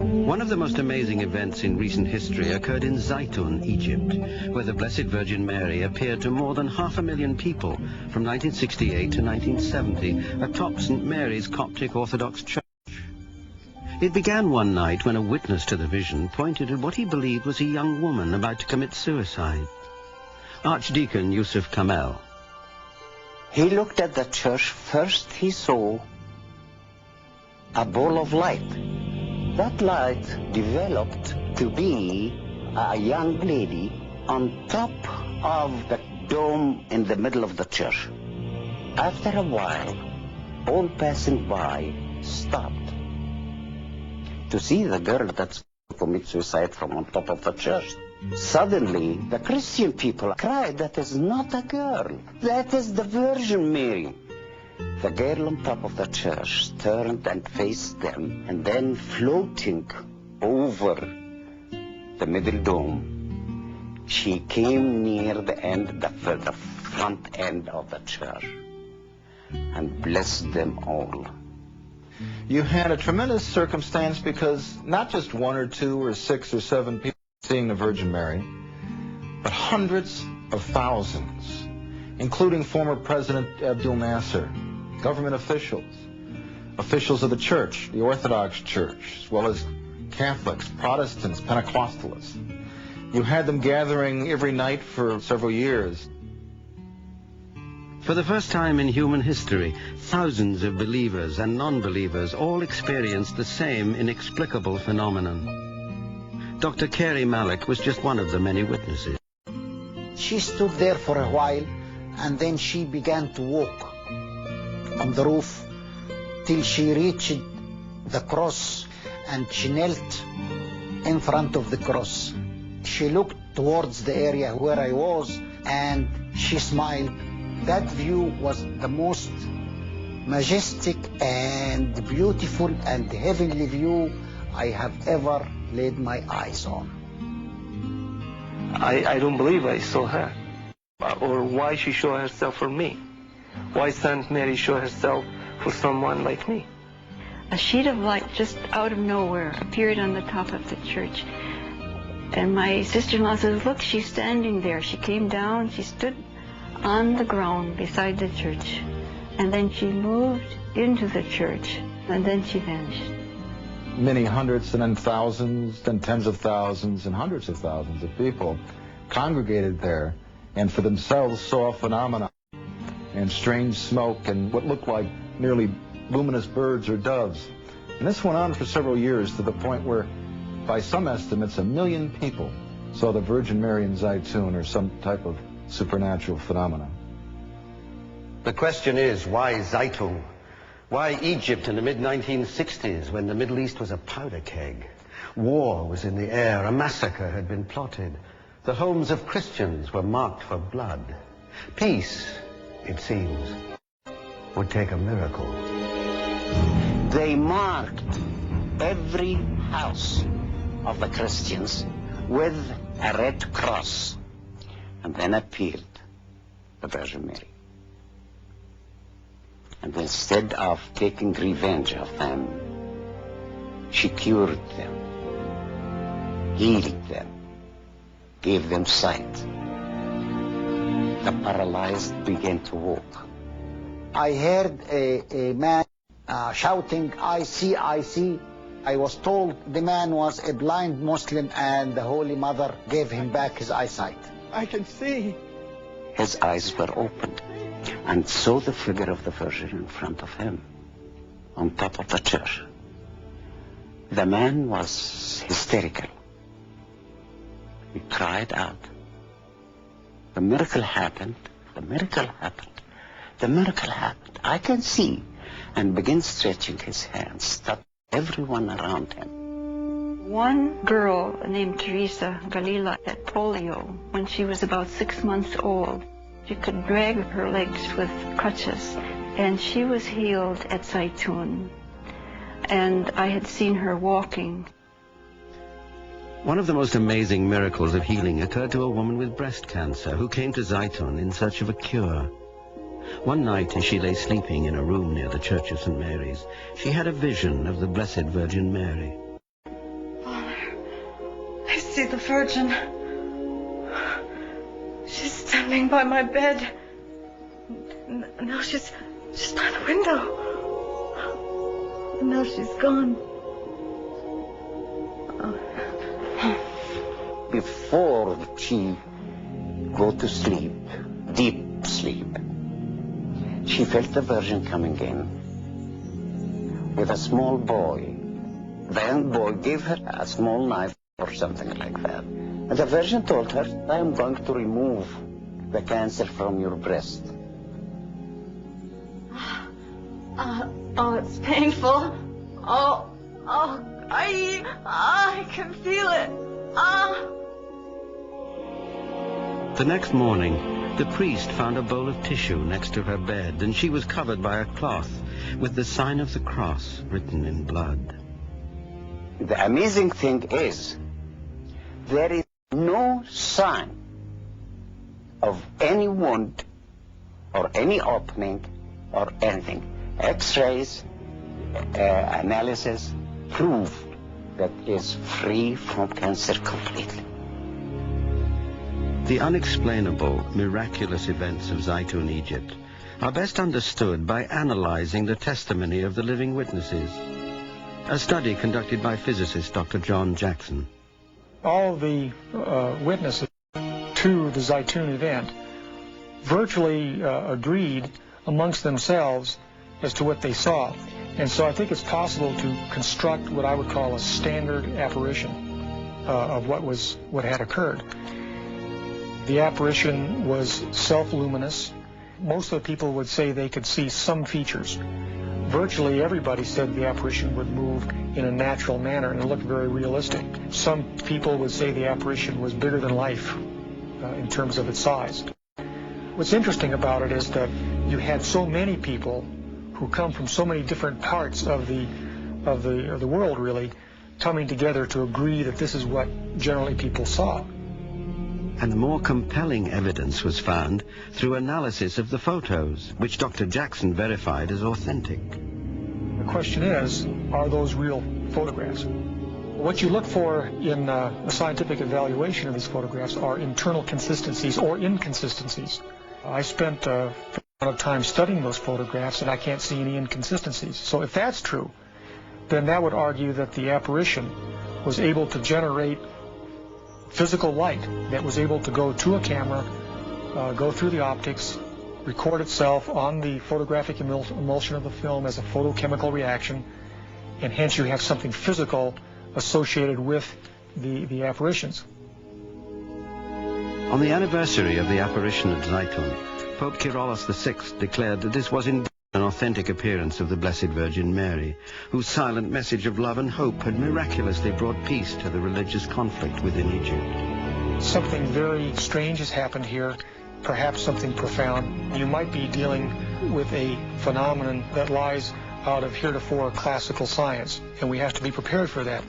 One of the most amazing events in recent history occurred in Zeitoun, Egypt, where the Blessed Virgin Mary appeared to more than 500,000 people from 1968 to 1970 atop St. Mary's Coptic Orthodox Church. It began one night when a witness to the vision pointed at what he believed was a young woman about to commit suicide. Archdeacon Yusuf Kamel. He looked at the church. First he saw a ball of light. That light developed to be a young lady on top of the dome in the middle of the church. After a while, all passing by stopped to see the girl that's commit suicide from on top of the church. Suddenly, the Christian people cried, "That is not a girl. That is the Virgin Mary." The girl on top of the church turned and faced them, and then floating over the middle dome, she came near the end, the front end of the church, and blessed them all. You had a tremendous circumstance because not just 1 or 2 or 6 or 7 people seeing the Virgin Mary, but hundreds of thousands, including former President Abdul Nasser, government officials, officials of the church, the Orthodox Church, as well as Catholics, Protestants, Pentecostalists. You had them gathering every night for several years. For the first time in human history, thousands of believers and non-believers all experienced the same inexplicable phenomenon. Dr. Carey Malik was just one of the many witnesses. She stood there for a while, and then she began to walk on the roof till she reached the cross, and she knelt in front of the cross. She looked towards the area where I was, and she smiled. That view was the most majestic and beautiful and heavenly view I have ever laid my eyes on. I don't believe I saw her, or why she showed herself for me. Why Saint Mary show herself for someone like me? A sheet of light just out of nowhere appeared on the top of the church. And my sister-in-law says, "Look, she's standing there." She came down, she stood on the ground beside the church. And then she moved into the church, and then she vanished. Many hundreds and then thousands, then tens of thousands and hundreds of thousands of people congregated there and for themselves saw phenomena and strange smoke and what looked like nearly luminous birds or doves. And this went on for several years to the point where, by some estimates, 1 million people saw the Virgin Mary in Zeitoun or some type of supernatural phenomena. The question is, why Zeitoun? Why Egypt in the mid-1960s when the Middle East was a powder keg? War was in the air, a massacre had been plotted. The homes of Christians were marked for blood. Peace, it seems, would take a miracle. They marked every house of the Christians with a red cross, and then appeared the Virgin Mary. And instead of taking revenge of them, she cured them, healed them, gave them sight. The paralyzed began to walk. I heard a man shouting, "I see, I see." I was told the man was a blind Muslim and the Holy Mother gave him back his eyesight. I can see. His eyes were opened and saw the figure of the Virgin in front of him on top of the church. The man was hysterical. He cried out. The miracle happened. The miracle happened. The miracle happened. I can see. And began stretching his hands, touched everyone around him. One girl named Teresa Galila had polio when she was about 6 months old. She could drag her legs with crutches, and she was healed at Zeitoun. And I had seen her walking. One of the most amazing miracles of healing occurred to a woman with breast cancer who came to Zeitoun in search of a cure. One night, as she lay sleeping in a room near the Church of St. Mary's, she had a vision of the Blessed Virgin Mary. see the Virgin. She's standing by my bed. Now she's by the window. And now she's gone. Before she go to sleep, deep sleep, she felt the Virgin coming in with a small boy. The young boy gave her a small knife or something like that. And the Virgin told her, I am going to remove the cancer from your breast. Oh, it's painful. I can feel it. The next morning, the priest found a bowl of tissue next to her bed, and she was covered by a cloth with the sign of the cross written in blood. The amazing thing is, there is no sign of any wound or any opening or anything. X-rays, analysis prove that is free from cancer completely. The unexplainable, miraculous events of Zeitoun, Egypt, are best understood by analyzing the testimony of the living witnesses. A study conducted by physicist Dr. John Jackson. All the witnesses to the Zeitoun event virtually agreed amongst themselves as to what they saw. And so I think it's possible to construct what I would call a standard apparition of what had occurred. The apparition was self-luminous. Most of the people would say they could see some features. Virtually everybody said the apparition would move in a natural manner and it looked very realistic. Some people would say the apparition was bigger than life in terms of its size. What's interesting about it is that you had so many people who come from so many different parts of the world, really, coming together to agree that this is what generally people saw. And more compelling evidence was found through analysis of the photos, which Dr. Jackson verified as authentic. The question is, are those real photographs? What you look for in a scientific evaluation of these photographs are internal consistencies or inconsistencies. I spent a lot of time studying those photographs and I can't see any inconsistencies. So if that's true, then that would argue that the apparition was able to generate physical light that was able to go to a camera, go through the optics, record itself on the photographic emulsion of the film as a photochemical reaction, and hence you have something physical associated with the apparitions. On the anniversary of the apparition at Zeitoun, Pope Kyrillos VI declared that this was indeed an authentic appearance of the Blessed Virgin Mary, whose silent message of love and hope had miraculously brought peace to the religious conflict within Egypt. Something very strange has happened here, perhaps something profound. You might be dealing with a phenomenon that lies out of heretofore classical science, and we have to be prepared for that.